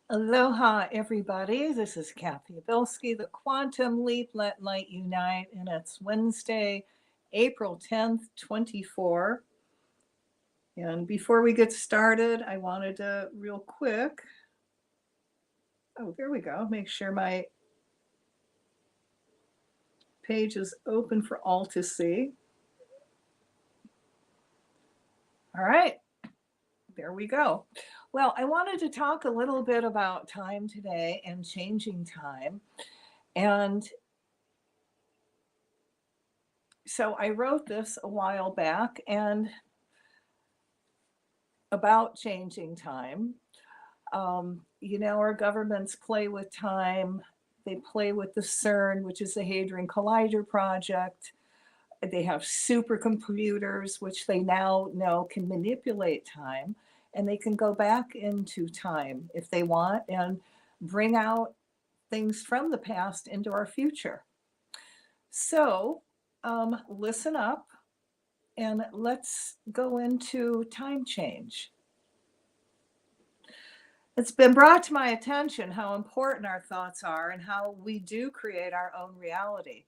Aloha, everybody. This is Cathy Bilsky, the Quantum Leap, Let Light Unite, and it's Wednesday, April 10th, 24. And before we get started, I wanted to real quick, there we go, make sure my page is open for all to see. All right, there we go. Well, I wanted to talk a little bit about time today and changing time. And so I wrote this a while back and about changing time. Our governments play with time. They play with the CERN, which is the Hadron Collider Project. They have supercomputers, which they now know can manipulate time, and they can go back into time if they want and bring out things from the past into our future. So listen up and let's go into time change. It's been brought to my attention how important our thoughts are and how we do create our own reality.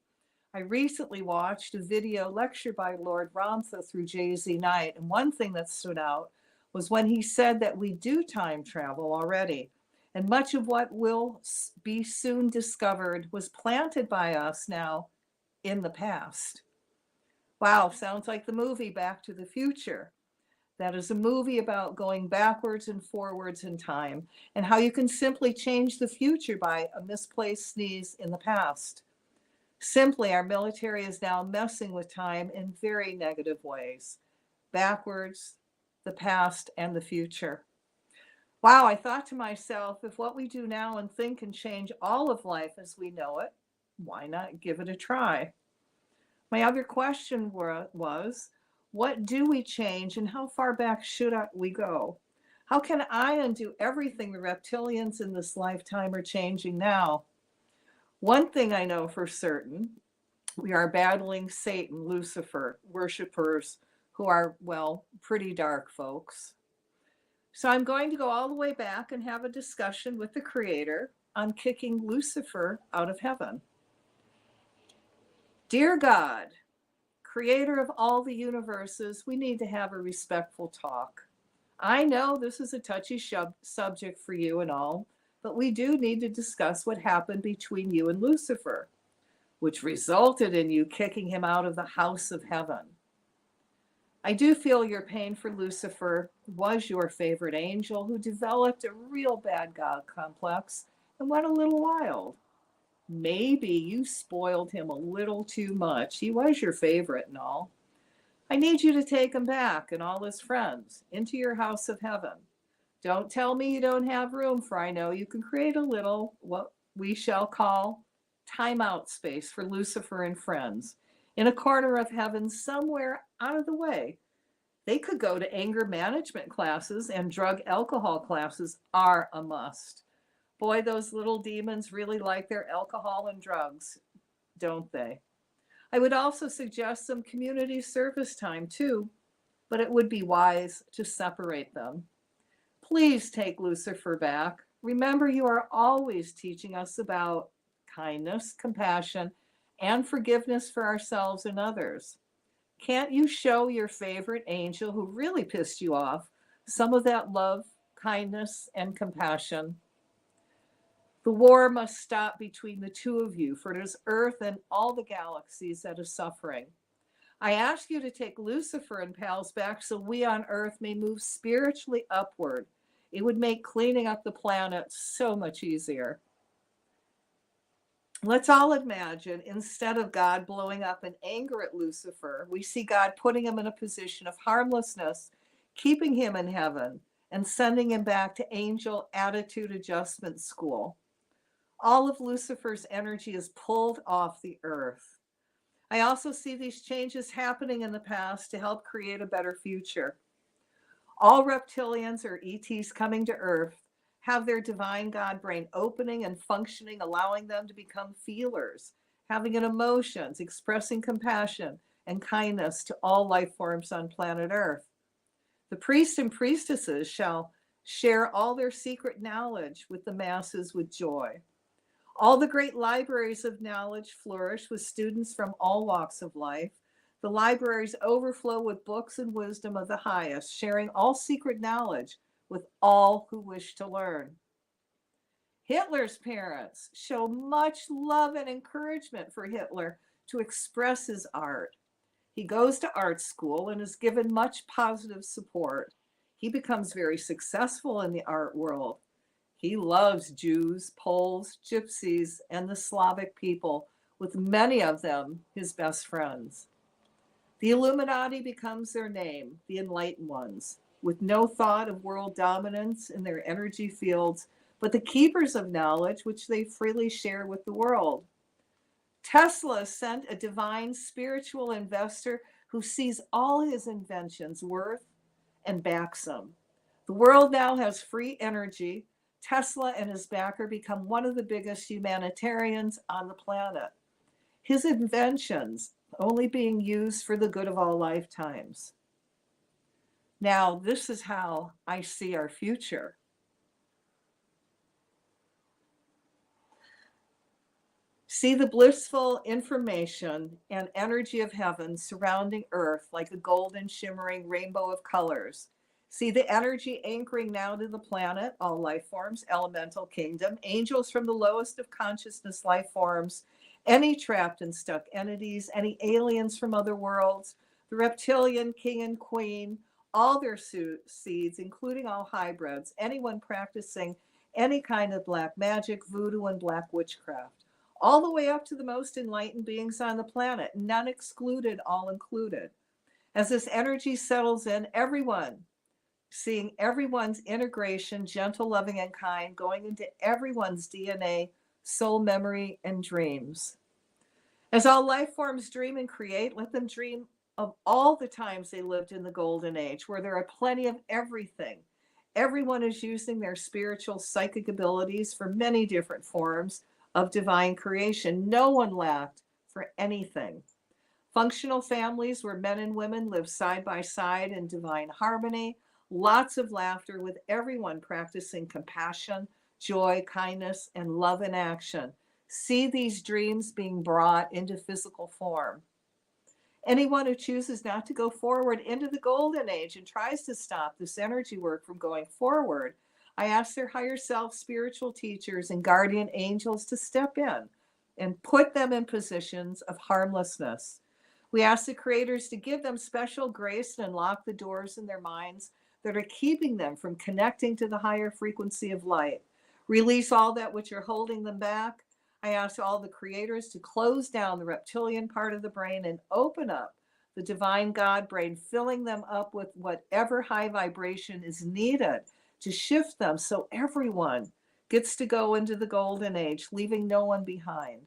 I recently watched a video lecture by Lord Ramtha through Jay-Z Knight, and one thing that stood out was when he said that we do time travel already, and much of what will be soon discovered was planted by us now in the past. Wow, sounds like the movie Back to the Future. That is a movie about going backwards and forwards in time and how you can simply change the future by a misplaced sneeze in the past. Simply, our military is now messing with time in very negative ways. Backwards, the past, and the future. Wow, I thought to myself, if what we do now and think can change all of life as we know it, why not give it a try? My other question was, what do we change and how far back should we go? How can I undo everything the reptilians in this lifetime are changing now? One thing I know for certain, we are battling Satan, Lucifer, worshipers who are, well, pretty dark folks. So I'm going to go all the way back and have a discussion with the Creator on kicking Lucifer out of heaven. Dear God, Creator of all the universes, we need to have a respectful talk. I know this is a touchy subject for you and all, but we do need to discuss what happened between you and Lucifer, which resulted in you kicking him out of the house of heaven. I do feel your pain for Lucifer was your favorite angel who developed a real bad God complex and went a little wild. Maybe you spoiled him a little too much. He was your favorite and all. I need you to take him back and all his friends into your house of heaven. Don't tell me you don't have room, for I know you can create a little, what we shall call, timeout space for Lucifer and friends in a corner of heaven somewhere out of the way. They could go to anger management classes, and drug alcohol classes are a must. Boy, those little demons really like their alcohol and drugs, don't they? I would also suggest some community service time too, but it would be wise to separate them. Please take Lucifer back. Remember, you are always teaching us about kindness, compassion, and forgiveness for ourselves and others. Can't you show your favorite angel who really pissed you off some of that love, kindness, and compassion? The war must stop between the two of you, for it is Earth and all the galaxies that is suffering. I ask you to take Lucifer and pals back so we on Earth may move spiritually upward. It would make cleaning up the planet so much easier. Let's all imagine, instead of God blowing up in anger at Lucifer, we see God putting him in a position of harmlessness, keeping him in heaven, and sending him back to Angel Attitude Adjustment School. All of Lucifer's energy is pulled off the earth. I also see these changes happening in the past to help create a better future. All reptilians or ETs coming to Earth have their divine God brain opening and functioning, allowing them to become feelers, having an emotions, expressing compassion and kindness to all life forms on planet Earth. The priests and priestesses shall share all their secret knowledge with the masses with joy. All the great libraries of knowledge flourish with students from all walks of life. The libraries overflow with books and wisdom of the highest, sharing all secret knowledge with all who wish to learn. Hitler's parents show much love and encouragement for Hitler to express his art. He goes to art school and is given much positive support. He becomes very successful in the art world. He loves Jews, Poles, Gypsies, and the Slavic people, with many of them his best friends. The Illuminati becomes their name, the Enlightened Ones, with no thought of world dominance in their energy fields, but the keepers of knowledge which they freely share with the world. Tesla sent a divine spiritual investor who sees all his inventions worth and backs them. The world now has free energy. Tesla and his backer become one of the biggest humanitarians on the planet. His inventions only being used for the good of all lifetimes. Now, this is how I see our future. See the blissful information and energy of heaven surrounding Earth like a golden shimmering rainbow of colors. See the energy anchoring now to the planet, all life forms, elemental kingdom, angels from the lowest of consciousness life forms, any trapped and stuck entities, any aliens from other worlds, the reptilian king and queen, all their seeds, including all hybrids, anyone practicing any kind of black magic, voodoo, and black witchcraft, all the way up to the most enlightened beings on the planet, none excluded, all included. As this energy settles in, everyone, seeing everyone's integration, gentle, loving, and kind, going into everyone's DNA, soul, memory, and dreams. As all life forms dream and create, let them dream of all the times they lived in the golden age, where there are plenty of everything. Everyone is using their spiritual psychic abilities for many different forms of divine creation. No one lacked for anything. Functional families where men and women live side by side in divine harmony. Lots of laughter with everyone practicing compassion, joy, kindness, and love in action. See these dreams being brought into physical form. Anyone who chooses not to go forward into the golden age and tries to stop this energy work from going forward, I ask their higher self spiritual teachers and guardian angels to step in and put them in positions of harmlessness. We ask the creators to give them special grace and unlock the doors in their minds that are keeping them from connecting to the higher frequency of light. Release all that which are holding them back. I ask all the creators to close down the reptilian part of the brain and open up the divine God brain, filling them up with whatever high vibration is needed to shift them so everyone gets to go into the golden age, leaving no one behind.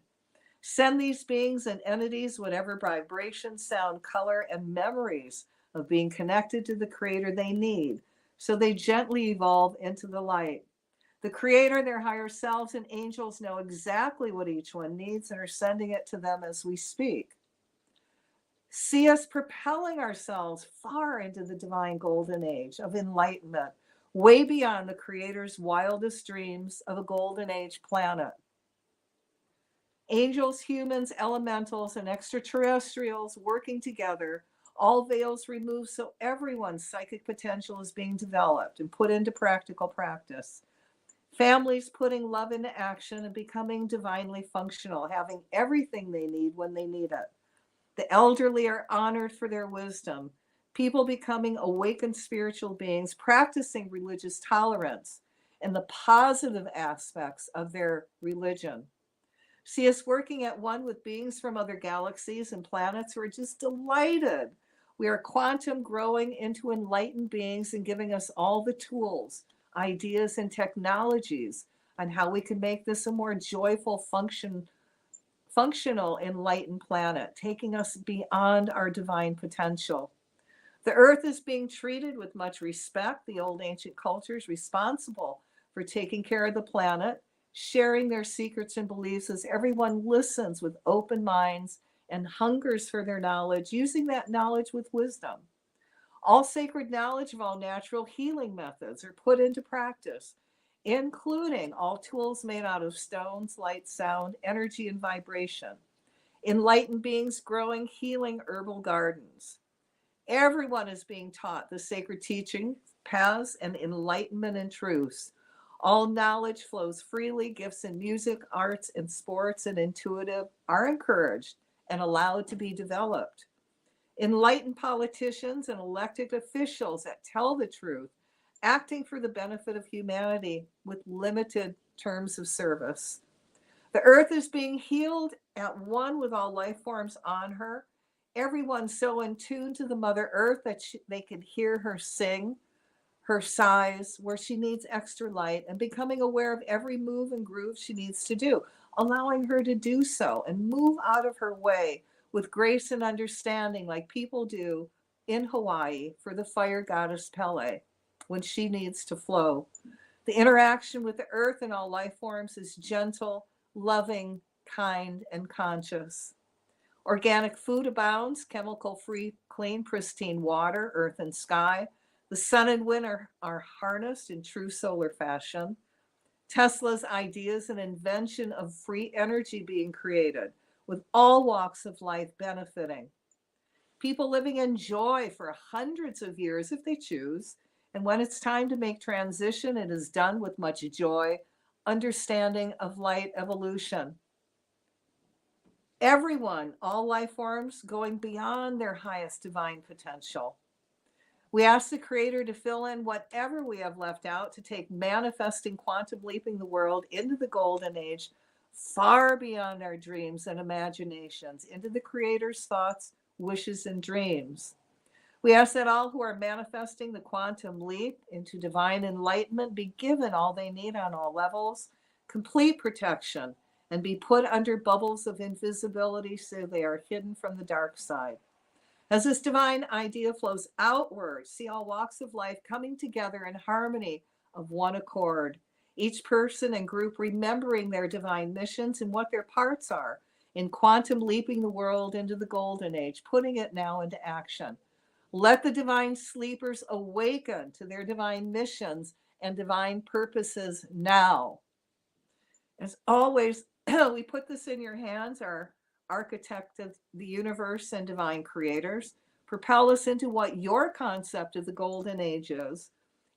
Send these beings and entities whatever vibration, sound, color, and memories of being connected to the creator they need, so they gently evolve into the light. The creator, their higher selves, and angels know exactly what each one needs and are sending it to them as we speak. See us propelling ourselves far into the divine golden age of enlightenment, way beyond the creator's wildest dreams of a golden age planet. Angels, humans, elementals, and extraterrestrials working together, all veils removed so everyone's psychic potential is being developed and put into practical practice. Families putting love into action and becoming divinely functional, having everything they need when they need it. The elderly are honored for their wisdom. People becoming awakened spiritual beings, practicing religious tolerance and the positive aspects of their religion. See us working at one with beings from other galaxies and planets who are just delighted. We are quantum growing into enlightened beings and giving us all the tools, ideas, and technologies on how we can make this a more joyful, functional, enlightened planet, taking us beyond our divine potential. The earth is being treated with much respect. The old ancient cultures responsible for taking care of the planet, sharing their secrets and beliefs as everyone listens with open minds and hungers for their knowledge, using that knowledge with wisdom. All sacred knowledge of all natural healing methods are put into practice, including all tools made out of stones, light, sound, energy, and vibration. Enlightened beings growing healing herbal gardens. Everyone is being taught the sacred teaching, paths, and enlightenment and truths. All knowledge flows freely. Gifts in music, arts, and sports and intuitive are encouraged and allowed to be developed. Enlightened politicians and elected officials that tell the truth, acting for the benefit of humanity with limited terms of service. The earth is being healed at one with all life forms on her. Everyone so in tune to the Mother Earth that they can hear her sing, her sighs, where she needs extra light, and becoming aware of every move and groove she needs to do, allowing her to do so and move out of her way with grace and understanding, like people do in Hawaii for the fire goddess Pele when she needs to flow. The interaction with the earth and all life forms is gentle, loving, kind, and conscious. Organic food abounds, chemical free, clean, pristine water, earth, and sky. The sun and wind are harnessed in true solar fashion. Tesla's ideas and invention of free energy being created, with all walks of life benefiting. People living in joy for hundreds of years if they choose. And when it's time to make transition, it is done with much joy, understanding of light evolution. Everyone, all life forms, going beyond their highest divine potential. We ask the Creator to fill in whatever we have left out, to take manifesting, quantum leaping the world into the golden age, far beyond our dreams and imaginations, into the Creator's thoughts, wishes, and dreams. We ask that all who are manifesting the quantum leap into divine enlightenment be given all they need on all levels, complete protection, and be put under bubbles of invisibility so they are hidden from the dark side. As this divine idea flows outward, see all walks of life coming together in harmony of one accord. Each person and group remembering their divine missions and what their parts are in quantum leaping the world into the golden age, putting it now into action. Let the divine sleepers awaken to their divine missions and divine purposes now. As always, we put this in your hands, our architect of the universe and divine creators. Propel us into what your concept of the golden age is.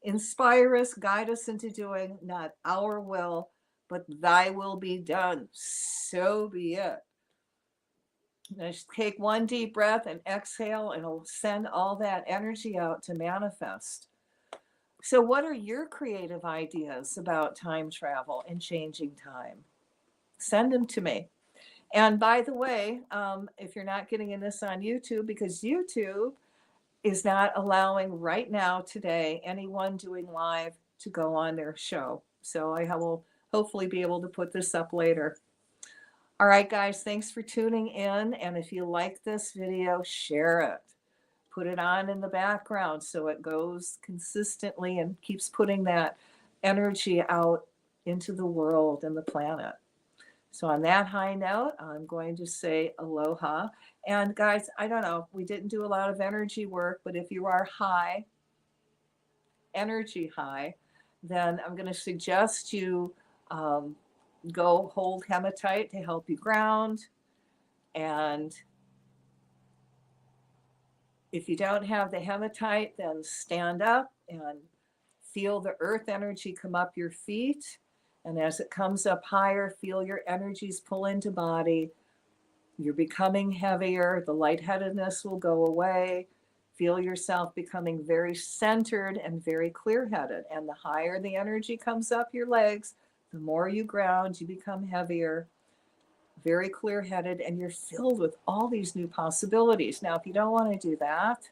Inspire us, guide us into doing not our will, but thy will be done. So be it. Just take one deep breath and exhale, and it'll send all that energy out to manifest. So what are your creative ideas about time travel and changing time? Send them to me. And by the way, if you're not getting in this on YouTube, because YouTube is not allowing right now today anyone doing live to go on their show. So I will hopefully be able to put this up later. All right, guys, thanks for tuning in. And if you like this video, share it. Put it on in the background so it goes consistently and keeps putting that energy out into the world and the planet. So on that high note, I'm going to say aloha. And guys, I don't know, we didn't do a lot of energy work, but if you are high, energy high, then I'm going to suggest you go hold hematite to help you ground. And if you don't have the hematite, then stand up and feel the earth energy come up your feet. And as it comes up higher, feel your energies pull into body. You're becoming heavier. The lightheadedness will go away. Feel yourself becoming very centered and very clear-headed. And the higher the energy comes up your legs, the more you ground, you become heavier, very clear-headed, and you're filled with all these new possibilities. Now, if you don't want to do that,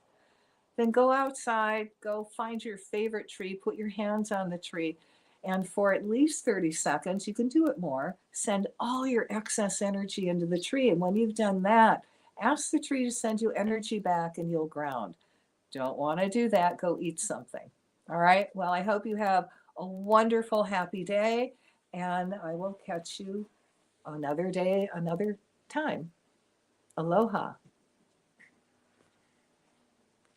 then go outside, go find your favorite tree, put your hands on the tree, and for at least 30 seconds, you can do it more, send all your excess energy into the tree. And when you've done that, ask the tree to send you energy back and you'll ground. Don't want to do that, go eat something. All right, well, I hope you have a wonderful, happy day, and I will catch you another day, another time. Aloha.